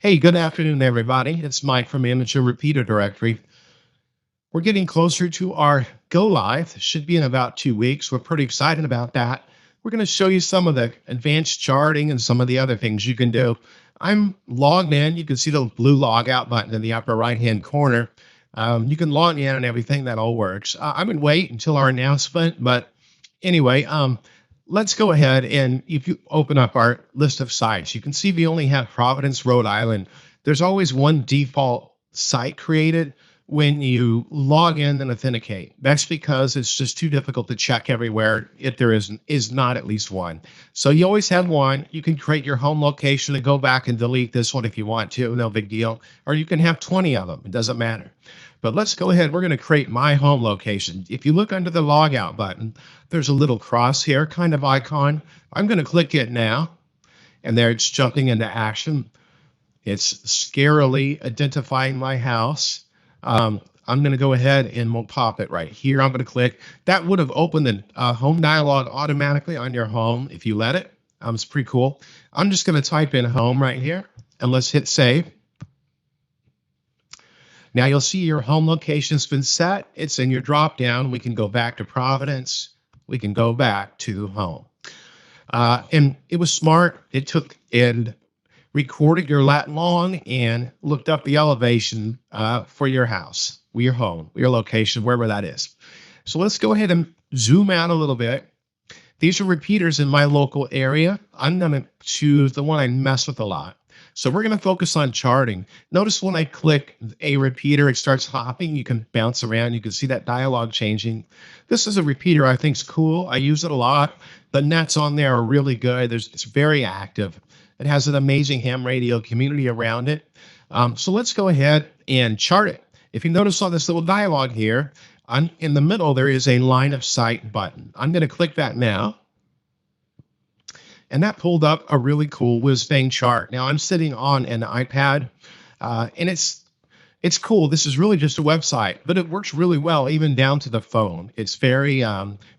Hey, good afternoon, everybody. It's Mike from Amateur Repeater Directory. We're getting closer to our go live. It should be in about 2 weeks. We're pretty excited about that. We're going to show you some of the advanced charting and some of the other things you can do. I'm logged in. You can see the blue log out button in the upper right-hand corner. You can log in and everything. That all works. I'm going to wait until our announcement. But anyway, let's go ahead and if you open up our list of sites, you can see we only have Providence, Rhode Island. There's always one default site created when you log in and authenticate. That's because it's just too difficult to check everywhere if there is not at least one. So you always have one. You can create your home location and go back and delete this one if you want to, no big deal. Or you can have 20 of them, it doesn't matter. But let's go ahead. We're going to create my home location. If you look under the logout button, there's a little crosshair kind of icon. I'm going to click it now. And there it's jumping into action. It's scarily identifying my house. I'm going to go ahead and we'll pop it right here. I'm going to click. That would have opened the home dialog automatically on your home if you let it. It's pretty cool. I'm just going to type in home right here. And let's hit save. Now you'll see your home location's been set. It's in your drop down. We can go back to Providence. We can go back to home. And it was smart. It took and recorded your lat long and looked up the elevation for your house, your home, your location, wherever that is. So let's go ahead and zoom out a little bit. These are repeaters in my local area. I'm going to choose the one I mess with a lot. So we're going to focus on charting. Notice when I click a repeater, it starts hopping. You can bounce around. You can see that dialogue changing. This is a repeater I think is cool. I use it a lot. The nets on there are really good. It's very active. It has an amazing ham radio community around it. So let's go ahead and chart it. If you notice on this little dialogue here, in the middle, there is a line of sight button. I'm going to click that now. And that pulled up a really cool whiz-bang chart. Now I'm sitting on an iPad, and it's cool. This is really just a website, but it works really well, even down to the phone. It's very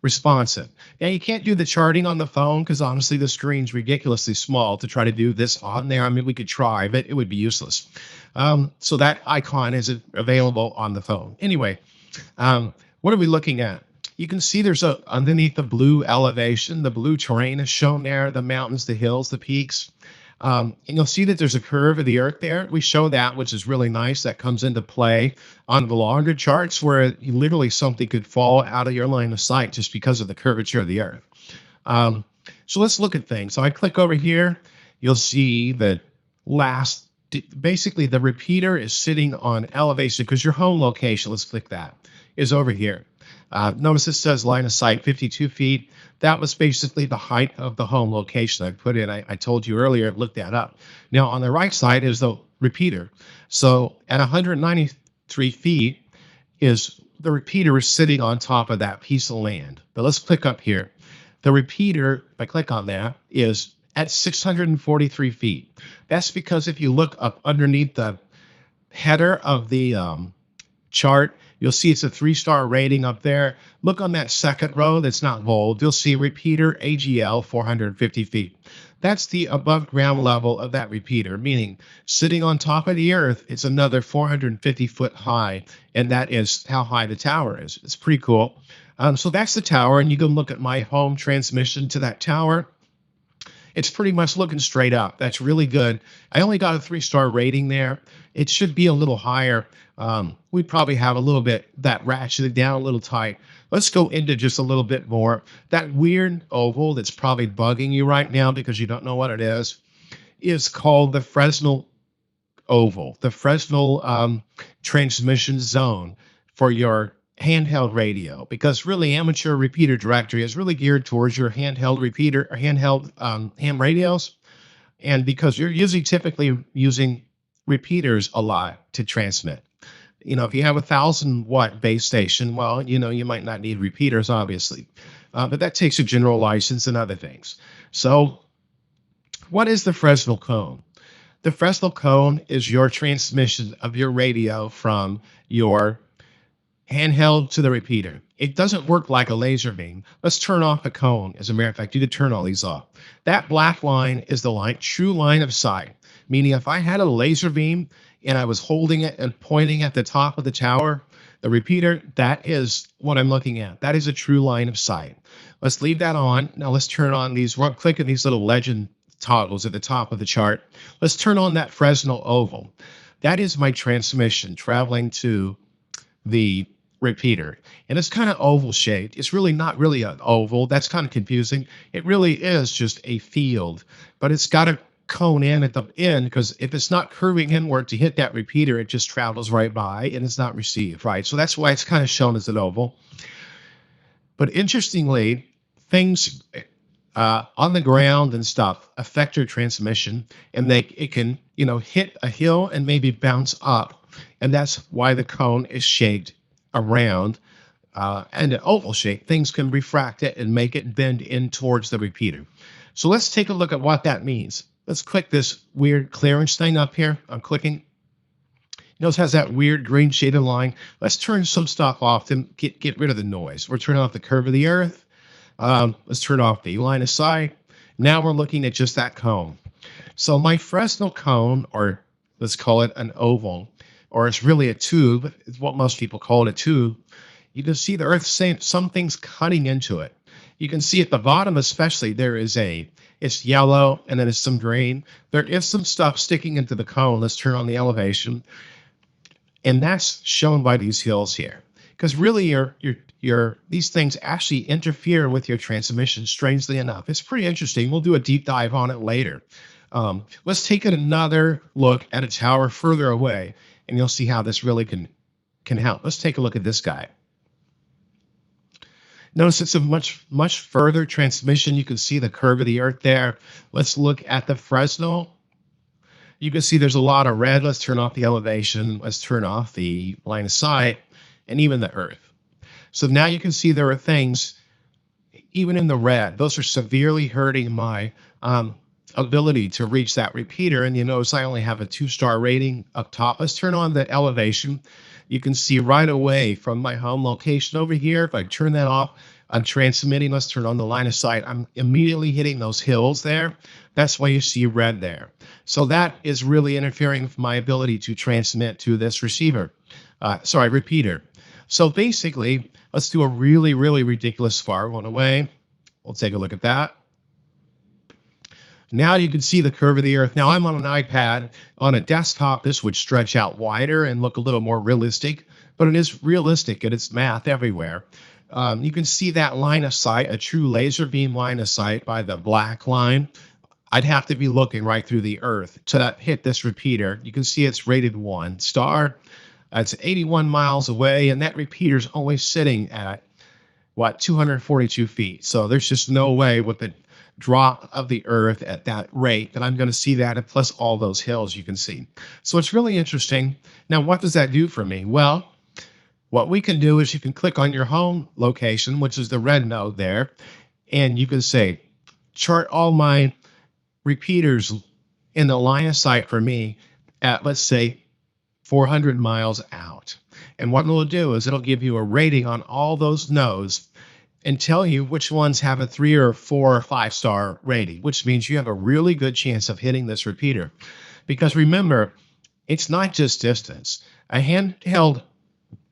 responsive. Now you can't do the charting on the phone because honestly, the screen's ridiculously small to try to do this on there. I mean, we could try, but it would be useless. So that icon is available on the phone. Anyway, what are we looking at? You can see there's underneath the blue elevation, the blue terrain is shown there, the mountains, the hills, the peaks. And you'll see that there's a curve of the earth there. We show that, which is really nice. That comes into play on the longer charts where literally something could fall out of your line of sight just because of the curvature of the earth. So let's look at things. So I click over here. You'll see that basically the repeater is sitting on elevation because your home location, let's click that, is over here. Notice it says line of sight 52 feet. That was basically the height of the home location I put in. I told you earlier, look that up. Now on the right side is the repeater. So at 193 feet the repeater is sitting on top of that piece of land. But let's click up here. The repeater, if I click on that, is at 643 feet. That's because if you look up underneath the header of the chart, you'll see it's a 3-star rating up there. Look on that second row that's not bold. You'll see repeater AGL 450 feet. That's the above ground level of that repeater, meaning sitting on top of the earth, it's another 450 foot high. And that is how high the tower is. It's pretty cool. So that's the tower. And you can look at my home transmission to that tower. It's pretty much looking straight up. That's really good. I only got a 3-star rating there. It should be a little higher. We probably have a little bit that ratcheted down a little tight. Let's go into just a little bit more. That weird oval that's probably bugging you right now because you don't know what it is called the Fresnel oval, the Fresnel transmission zone for your handheld radio, because really Amateur Repeater Directory is really geared towards your handheld repeater or handheld ham radios. And because you're usually typically using repeaters a lot to transmit. If you have a 1,000-watt base station, well, you might not need repeaters, obviously. But that takes a general license and other things. So what is the Fresnel cone? The Fresnel cone is your transmission of your radio from your handheld to the repeater. It doesn't work like a laser beam. Let's turn off the cone. As a matter of fact, you could turn all these off. That black line is the true line of sight. Meaning if I had a laser beam and I was holding it and pointing at the top of the tower, the repeater, that is what I'm looking at. That is a true line of sight. Let's leave that on. Now let's turn on these, click on these little legend toggles at the top of the chart. Let's turn on that Fresnel oval. That is my transmission traveling to the repeater. And it's kind of oval shaped. It's really not really an oval. That's kind of confusing. It really is just a field, but it's got a cone in at the end, because if it's not curving inward to hit that repeater, it just travels right by and it's not received, right? So that's why it's kind of shown as an oval. But interestingly, things on the ground and stuff affect your transmission, and it can, hit a hill and maybe bounce up. And that's why the cone is shaped around and an oval shape. Things can refract it and make it bend in towards the repeater. So let's take a look at what that means. Let's click this weird clearance thing up here. I'm clicking. Notice it has that weird green shaded line. Let's turn some stuff off and get rid of the noise. We're turning off the curve of the earth. Let's turn off the line of sight. Now we're looking at just that cone. So my Fresnel cone, or let's call it an oval, or it's really a tube, is what most people call it, a tube. You can see the earth saying something's cutting into it. You can see at the bottom especially, it's yellow and then it's some green. There is some stuff sticking into the cone. Let's turn on the elevation. And that's shown by these hills here. Because really these things actually interfere with your transmission, strangely enough. It's pretty interesting. We'll do a deep dive on it later. Let's take another look at a tower further away, and you'll see how this really can help. Let's take a look at this guy. Notice it's a much further transmission. You can see the curve of the earth there. Let's look at the Fresnel. You can see there's a lot of red. Let's turn off the elevation. Let's turn off the line of sight and even the earth. So now you can see there are things, even in the red, those are severely hurting my ability to reach that repeater. And you notice I only have a 2-star rating up top. Let's turn on the elevation. You can see right away from my home location over here, if I turn that off, I'm transmitting. Let's turn on the line of sight. I'm immediately hitting those hills there. That's why you see red there. So that is really interfering with my ability to transmit to this repeater. So basically, let's do a really, really ridiculous far one away. We'll take a look at that. Now you can see the curve of the earth. Now I'm on an iPad. On a desktop, this would stretch out wider and look a little more realistic, but it is realistic and it's math everywhere. You can see that line of sight, a true laser beam line of sight by the black line. I'd have to be looking right through the earth to hit this repeater. You can see it's rated 1 star. It's 81 miles away, and that repeater is only sitting at, 242 feet. So there's just no way with the drop of the earth at that rate that I'm going to see that, and plus all those hills you can see. So it's really interesting. Now, what does that do for me? Well, what we can do is you can click on your home location, which is the red node there, and you can say, chart all my repeaters in the line of sight for me at, let's say, 400 miles out. And what it'll do is it'll give you a rating on all those nodes and tell you which ones have a 3 or 4 or 5-star rating, which means you have a really good chance of hitting this repeater. Because remember, it's not just distance. A handheld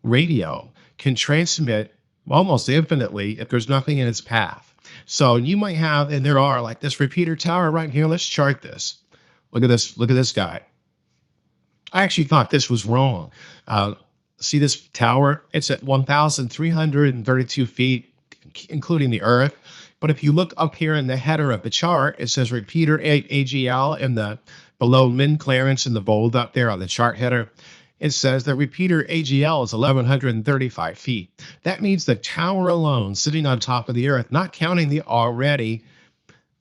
radio can transmit almost infinitely if there's nothing in its path. So you might have, and there are, like this repeater tower right here. Let's chart this. Look at this guy. I actually thought this was wrong. See this tower? It's at 1,332 feet, including the earth. But if you look up here in the header of the chart, it says repeater AGL in the below min clearance in the bold up there on the chart header. It says the repeater AGL is 1,135 feet. That means the tower alone, sitting on top of the earth, not counting the already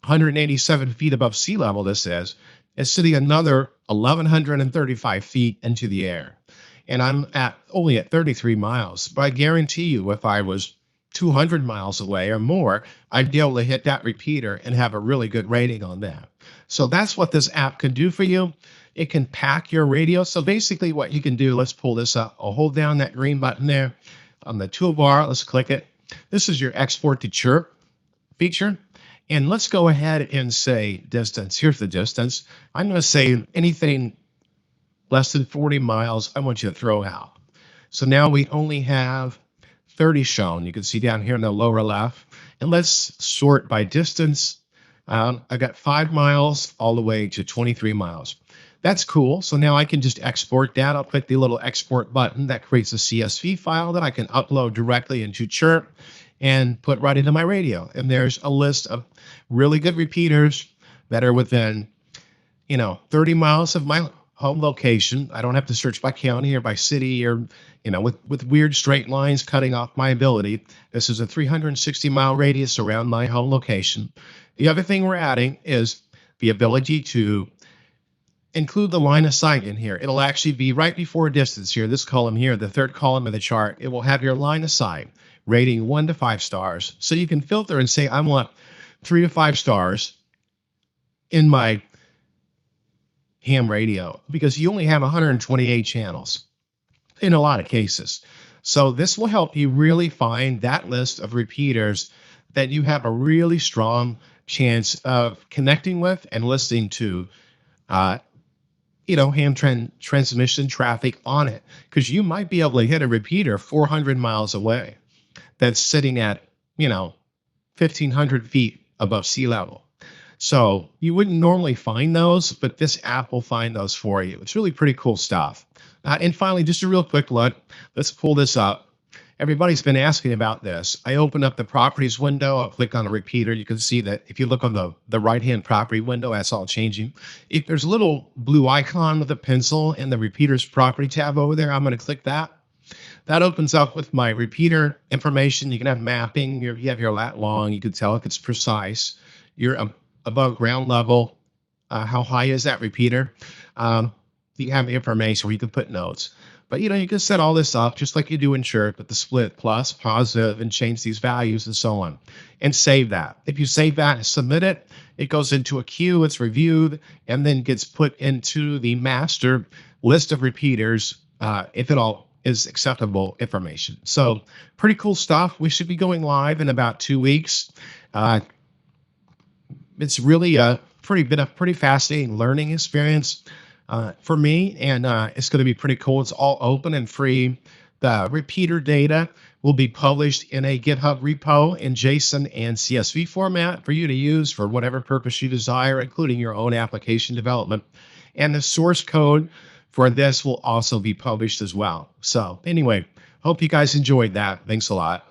187 feet above sea level, this is sitting another 1,135 feet into the air. And I'm only at 33 miles. But I guarantee you, if I was 200 miles away or more, I'd be able to hit that repeater and have a really good rating on that. So that's what this app can do for you. It can pack your radio. So basically what you can do, let's pull this up. I'll hold down that green button there on the toolbar. Let's click it. This is your export to Chirp feature. And let's go ahead and say distance. Here's the distance. I'm going to say anything less than 40 miles, I want you to throw out. So now we only have 30 shown. You can see down here in the lower left. And let's sort by distance. I got 5 miles all the way to 23 miles. That's cool. So now I can just export that. I'll click the little export button that creates a CSV file that I can upload directly into Chirp and put right into my radio. And there's a list of really good repeaters that are within, 30 miles of my home location. I don't have to search by county or by city or, with weird straight lines cutting off my ability. This is a 360-mile radius around my home location. The other thing we're adding is the ability to include the line of sight in here. It'll actually be right before distance here, this column here, the third column of the chart. It will have your line of sight rating 1 to 5 stars. So you can filter and say, I want 3 to 5 stars in my ham radio because you only have 128 channels in a lot of cases. So this will help you really find that list of repeaters that you have a really strong chance of connecting with and listening to, ham transmission traffic on it, because you might be able to hit a repeater 400 miles away that's sitting at, 1,500 feet above sea level. So you wouldn't normally find those, but this app will find those for you. It's really pretty cool stuff. And finally, just a real quick look. Let's pull this up. Everybody's been asking about this. I open up the properties window. I'll click on a repeater. You can see that if you look on the right-hand property window, that's all changing. If there's a little blue icon with a pencil in the repeaters property tab over there, I'm going to click that. That opens up with my repeater information. You can have mapping. You have your lat long. You can tell if it's precise. You're above ground level. How high is that repeater? You have the information where you can put notes. But, you can set all this up just like you do in Chirp with the split, plus, positive, and change these values and so on, and save that. If you save that and submit it, it goes into a queue, it's reviewed, and then gets put into the master list of repeaters if it all is acceptable information. So pretty cool stuff. We should be going live in about 2 weeks. It's really been a pretty fascinating learning experience for me, and it's going to be pretty cool. It's all open and free. The repeater data will be published in a GitHub repo in JSON and CSV format for you to use for whatever purpose you desire, including your own application development. And the source code for this will also be published as well. So anyway, hope you guys enjoyed that. Thanks a lot.